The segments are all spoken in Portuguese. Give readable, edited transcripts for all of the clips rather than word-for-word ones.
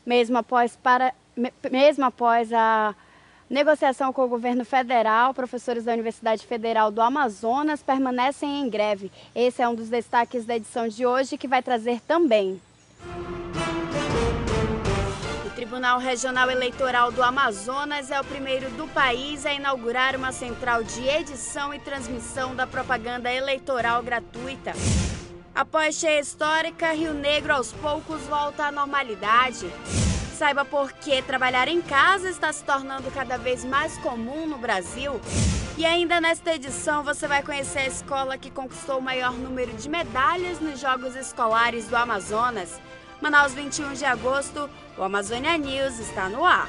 Mesmo após a negociação com o governo federal, professores da Universidade Federal do Amazonas permanecem em greve. Esse é um dos destaques da edição de hoje, que vai trazer também: o Tribunal Regional Eleitoral do Amazonas é o primeiro do país a inaugurar uma central de edição e transmissão da propaganda eleitoral gratuita. Após cheia histórica, Rio Negro aos poucos volta à normalidade. Saiba por que trabalhar em casa está se tornando cada vez mais comum no Brasil. E ainda nesta edição você vai conhecer a escola que conquistou o maior número de medalhas nos Jogos Escolares do Amazonas. Manaus, 21 de agosto, o Amazônia News está no ar.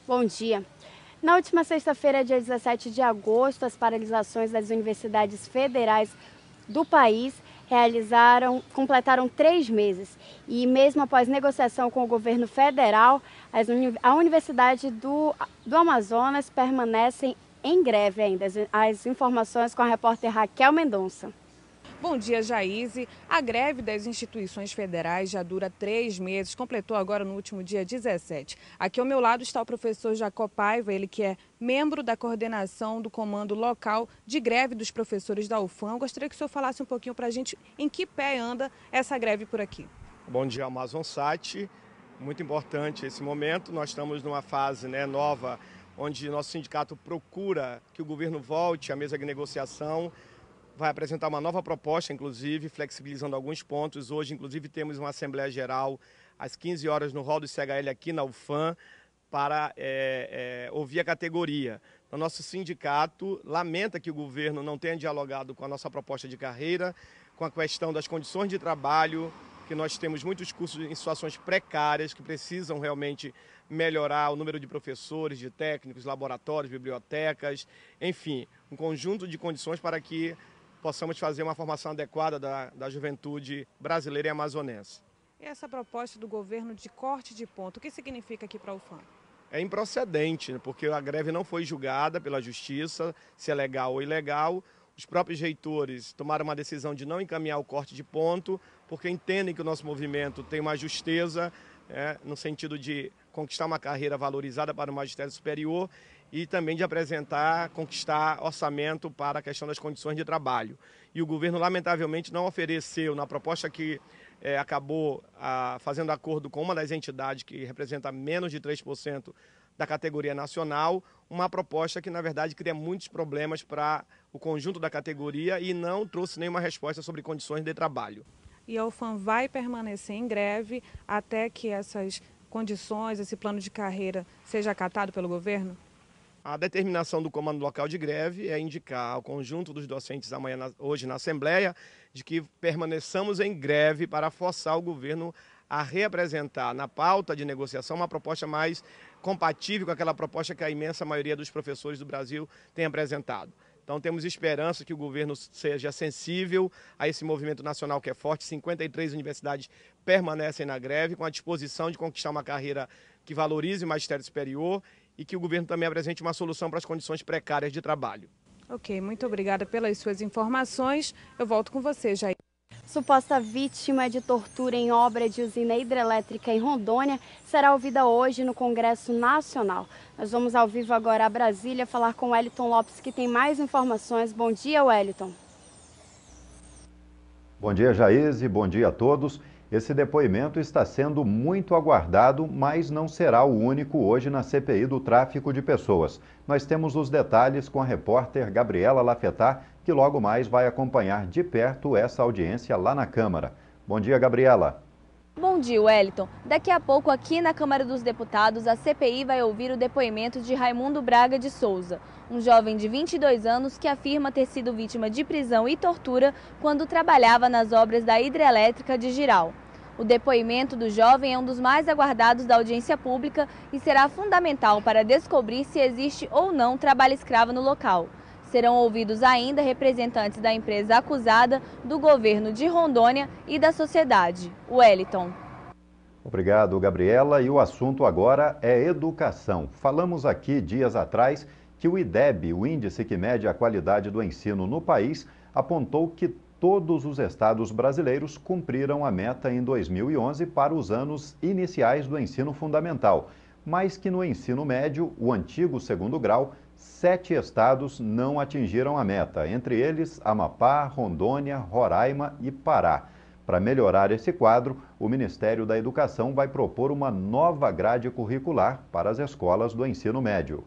Bom dia. Na última sexta-feira, dia 17 de agosto, as paralisações das universidades federais do país completaram 3 meses. E mesmo após negociação com o governo federal, a Universidade do Amazonas permanecem em greve ainda. As informações com a repórter Raquel Mendonça. Bom dia, Jaíse. A greve das instituições federais já dura 3 meses, completou agora no último dia 17. Aqui ao meu lado está o professor Jacó Paiva, ele que é membro da coordenação do comando local de greve dos professores da UFAM. Eu gostaria que o senhor falasse um pouquinho para a gente em que pé anda essa greve por aqui. Bom dia, Amazonsat. Muito importante esse momento. Nós estamos numa fase nova, onde nosso sindicato procura que o governo volte à mesa de negociação. Vai apresentar uma nova proposta, inclusive, flexibilizando alguns pontos. Hoje, inclusive, temos uma Assembleia Geral às 15 horas no hall do CHL aqui na UFAM para ouvir a categoria. O nosso sindicato lamenta que o governo não tenha dialogado com a nossa proposta de carreira, com a questão das condições de trabalho, que nós temos muitos cursos em situações precárias que precisam realmente melhorar o número de professores, de técnicos, laboratórios, bibliotecas, enfim, um conjunto de condições para que possamos fazer uma formação adequada da juventude brasileira e amazonense. E essa proposta do governo de corte de ponto, o que significa aqui para a UFAM? É improcedente, porque a greve não foi julgada pela justiça, se é legal ou ilegal. Os próprios reitores tomaram uma decisão de não encaminhar o corte de ponto, porque entendem que o nosso movimento tem uma justeza, no sentido de conquistar uma carreira valorizada para o magistério superior e também de conquistar orçamento para a questão das condições de trabalho. E o governo, lamentavelmente, não ofereceu, na proposta que acabou fazendo acordo com uma das entidades que representa menos de 3% da categoria nacional, uma proposta que, na verdade, cria muitos problemas para o conjunto da categoria e não trouxe nenhuma resposta sobre condições de trabalho. E a UFAM vai permanecer em greve até que essas condições, esse plano de carreira seja acatado pelo governo? A determinação do comando local de greve é indicar ao conjunto dos docentes hoje na Assembleia de que permaneçamos em greve para forçar o governo a reapresentar na pauta de negociação uma proposta mais compatível com aquela proposta que a imensa maioria dos professores do Brasil tem apresentado. Então temos esperança que o governo seja sensível a esse movimento nacional que é forte. 53 universidades permanecem na greve com a disposição de conquistar uma carreira que valorize o magistério superior e que o governo também apresente uma solução para as condições precárias de trabalho. Ok, muito obrigada pelas suas informações. Eu volto com você, Jair. Suposta vítima de tortura em obra de usina hidrelétrica em Rondônia será ouvida hoje no Congresso Nacional. Nós vamos ao vivo agora a Brasília falar com o Wellington Lopes, que tem mais informações. Bom dia, Wellington. Bom dia, Jaíse. Bom dia a todos. Esse depoimento está sendo muito aguardado, mas não será o único hoje na CPI do tráfico de pessoas. Nós temos os detalhes com a repórter Gabriela Lafetá, que logo mais vai acompanhar de perto essa audiência lá na Câmara. Bom dia, Gabriela. Bom dia, Wellington. Daqui a pouco, aqui na Câmara dos Deputados, a CPI vai ouvir o depoimento de Raimundo Braga de Souza, um jovem de 22 anos que afirma ter sido vítima de prisão e tortura quando trabalhava nas obras da hidrelétrica de Jirau. O depoimento do jovem é um dos mais aguardados da audiência pública e será fundamental para descobrir se existe ou não trabalho escravo no local. Serão ouvidos ainda representantes da empresa acusada, do governo de Rondônia e da sociedade. Wellington. Obrigado, Gabriela. E o assunto agora é educação. Falamos aqui dias atrás que o IDEB, o índice que mede a qualidade do ensino no país, apontou que todos os estados brasileiros cumpriram a meta em 2011 para os anos iniciais do ensino fundamental, mas que no ensino médio, o antigo segundo grau, 7 estados não atingiram a meta, entre eles Amapá, Rondônia, Roraima e Pará. Para melhorar esse quadro, o Ministério da Educação vai propor uma nova grade curricular para as escolas do ensino médio.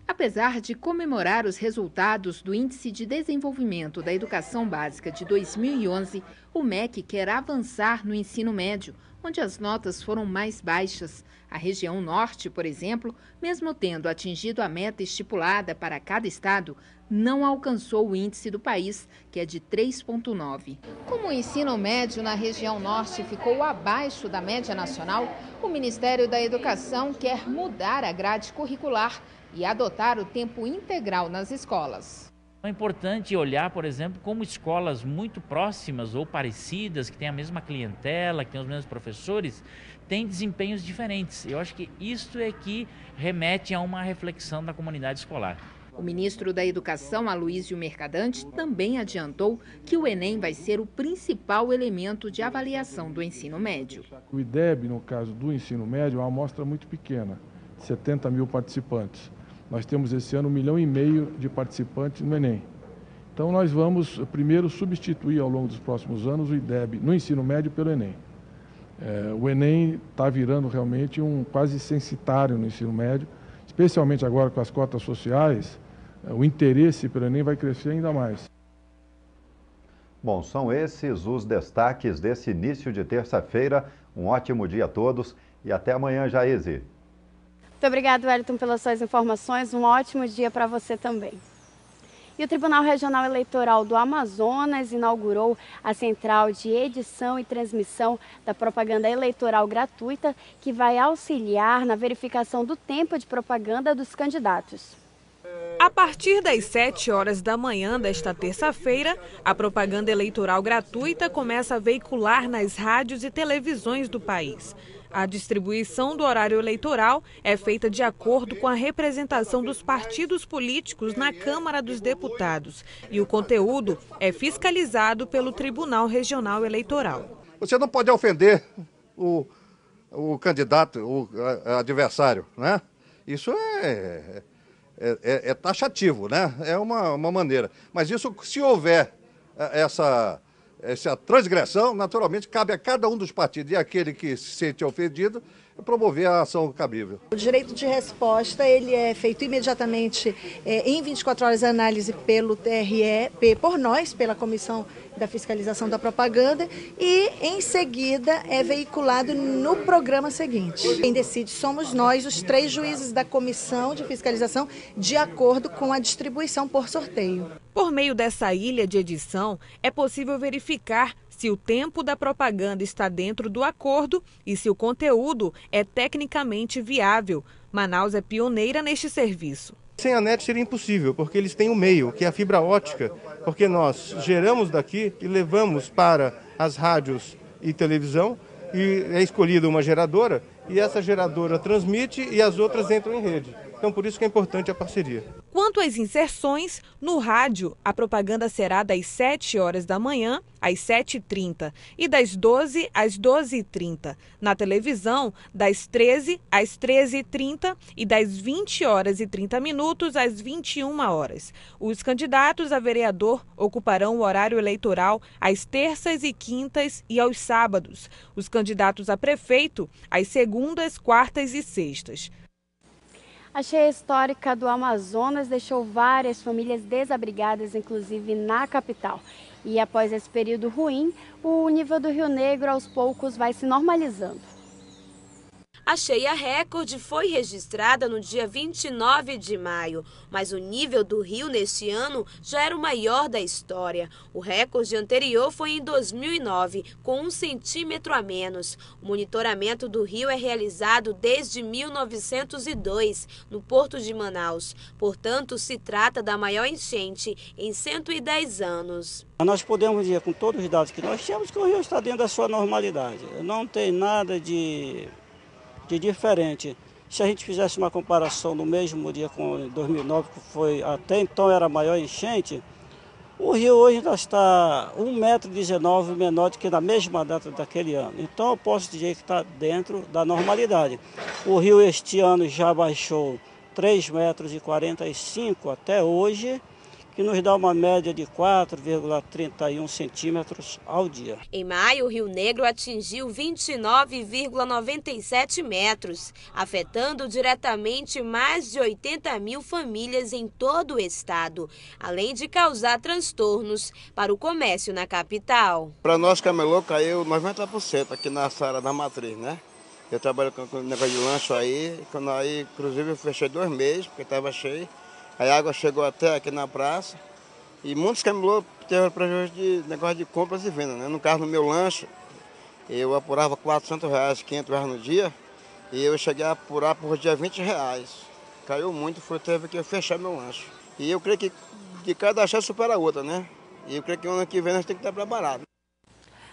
Apesar de comemorar os resultados do Índice de Desenvolvimento da Educação Básica de 2011, o MEC quer avançar no ensino médio, onde as notas foram mais baixas. A região norte, por exemplo, mesmo tendo atingido a meta estipulada para cada estado, não alcançou o índice do país, que é de 3,9. Como o ensino médio na região norte ficou abaixo da média nacional, o Ministério da Educação quer mudar a grade curricular e adotar o tempo integral nas escolas. É importante olhar, por exemplo, como escolas muito próximas ou parecidas, que têm a mesma clientela, que têm os mesmos professores, têm desempenhos diferentes. Eu acho que isso é que remete a uma reflexão da comunidade escolar. O ministro da Educação, Aloysio Mercadante, também adiantou que o Enem vai ser o principal elemento de avaliação do ensino médio. O IDEB, no caso do ensino médio, é uma amostra muito pequena, 70 mil participantes. Nós temos esse ano 1,5 milhão de participantes no Enem. Então nós vamos primeiro substituir ao longo dos próximos anos o IDEB no ensino médio pelo Enem. O Enem está virando realmente um quase censitário no ensino médio, especialmente agora com as cotas sociais, o interesse pelo Enem vai crescer ainda mais. Bom, são esses os destaques desse início de terça-feira. Um ótimo dia a todos e até amanhã, Jaíse. Muito obrigado, Wellington, pelas suas informações. Um ótimo dia para você também. E o Tribunal Regional Eleitoral do Amazonas inaugurou a central de edição e transmissão da propaganda eleitoral gratuita, que vai auxiliar na verificação do tempo de propaganda dos candidatos. A partir das 7 horas da manhã desta terça-feira, a propaganda eleitoral gratuita começa a veicular nas rádios e televisões do país. A distribuição do horário eleitoral é feita de acordo com a representação dos partidos políticos na Câmara dos Deputados e o conteúdo é fiscalizado pelo Tribunal Regional Eleitoral. Você não pode ofender o candidato, o adversário, né? Isso é taxativo, né? É uma maneira. Mas isso, se houver essa transgressão, naturalmente, cabe a cada um dos partidos e aquele que se sente ofendido promover a ação cabível. O direito de resposta ele é feito imediatamente em 24 horas de análise pelo TRE, por nós, pela Comissão da Fiscalização da Propaganda, e em seguida é veiculado no programa seguinte. Quem decide somos nós, os 3 juízes da Comissão de Fiscalização, de acordo com a distribuição por sorteio. Por meio dessa ilha de edição, é possível verificar se o tempo da propaganda está dentro do acordo e se o conteúdo é tecnicamente viável. Manaus é pioneira neste serviço. Sem a NET seria impossível, porque eles têm um meio, que é a fibra ótica, porque nós geramos daqui e levamos para as rádios e televisão, e é escolhida uma geradora, e essa geradora transmite e as outras entram em rede. Então, por isso que é importante a parceria. Quanto às inserções, no rádio, a propaganda será das 7 horas da manhã às 7h30 e das 12 às 12h30. Na televisão, das 13 às 13h30 e das 20 horas e 30 minutos às 21 horas. Os candidatos a vereador ocuparão o horário eleitoral às terças e quintas e aos sábados. Os candidatos a prefeito às segundas, quartas e sextas. A cheia histórica do Amazonas deixou várias famílias desabrigadas, inclusive na capital. E após esse período ruim, o nível do Rio Negro aos poucos vai se normalizando. A cheia recorde foi registrada no dia 29 de maio, mas o nível do rio neste ano já era o maior da história. O recorde anterior foi em 2009, com 1 centímetro a menos. O monitoramento do rio é realizado desde 1902, no Porto de Manaus. Portanto, se trata da maior enchente em 110 anos. Nós podemos dizer, com todos os dados que nós temos, que o rio está dentro da sua normalidade. Não tem nada de diferente. Se a gente fizesse uma comparação no mesmo dia com 2009, que foi até então era a maior enchente, O rio hoje ainda está 1,19 m menor do que na mesma data daquele ano. Então eu posso dizer que está dentro da normalidade. O rio este ano já baixou 3,45 m até hoje, que nos dá uma média de 4,31 centímetros ao dia. Em maio, o Rio Negro atingiu 29,97 metros, afetando diretamente mais de 80 mil famílias em todo o estado, além de causar transtornos para o comércio na capital. Para nós, camelô, caiu 90% aqui na Sara da Matriz, né? Eu trabalho com negócio de lanche aí, inclusive eu fechei 2 meses, porque estava cheio. A água chegou até aqui na praça e muitos camelô tiveram prejuízo de negócio de compras e vendas, né? No caso, no meu lanche, eu apurava R$400, R$500 no dia e eu cheguei a apurar por dia R$20. Caiu muito, teve que fechar meu lanche. E eu creio que cada chance supera a outra, né? E eu creio que ano que vem nós temos que estar preparados.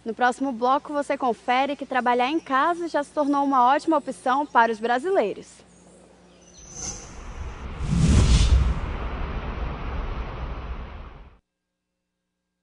No próximo bloco, você confere que trabalhar em casa já se tornou uma ótima opção para os brasileiros.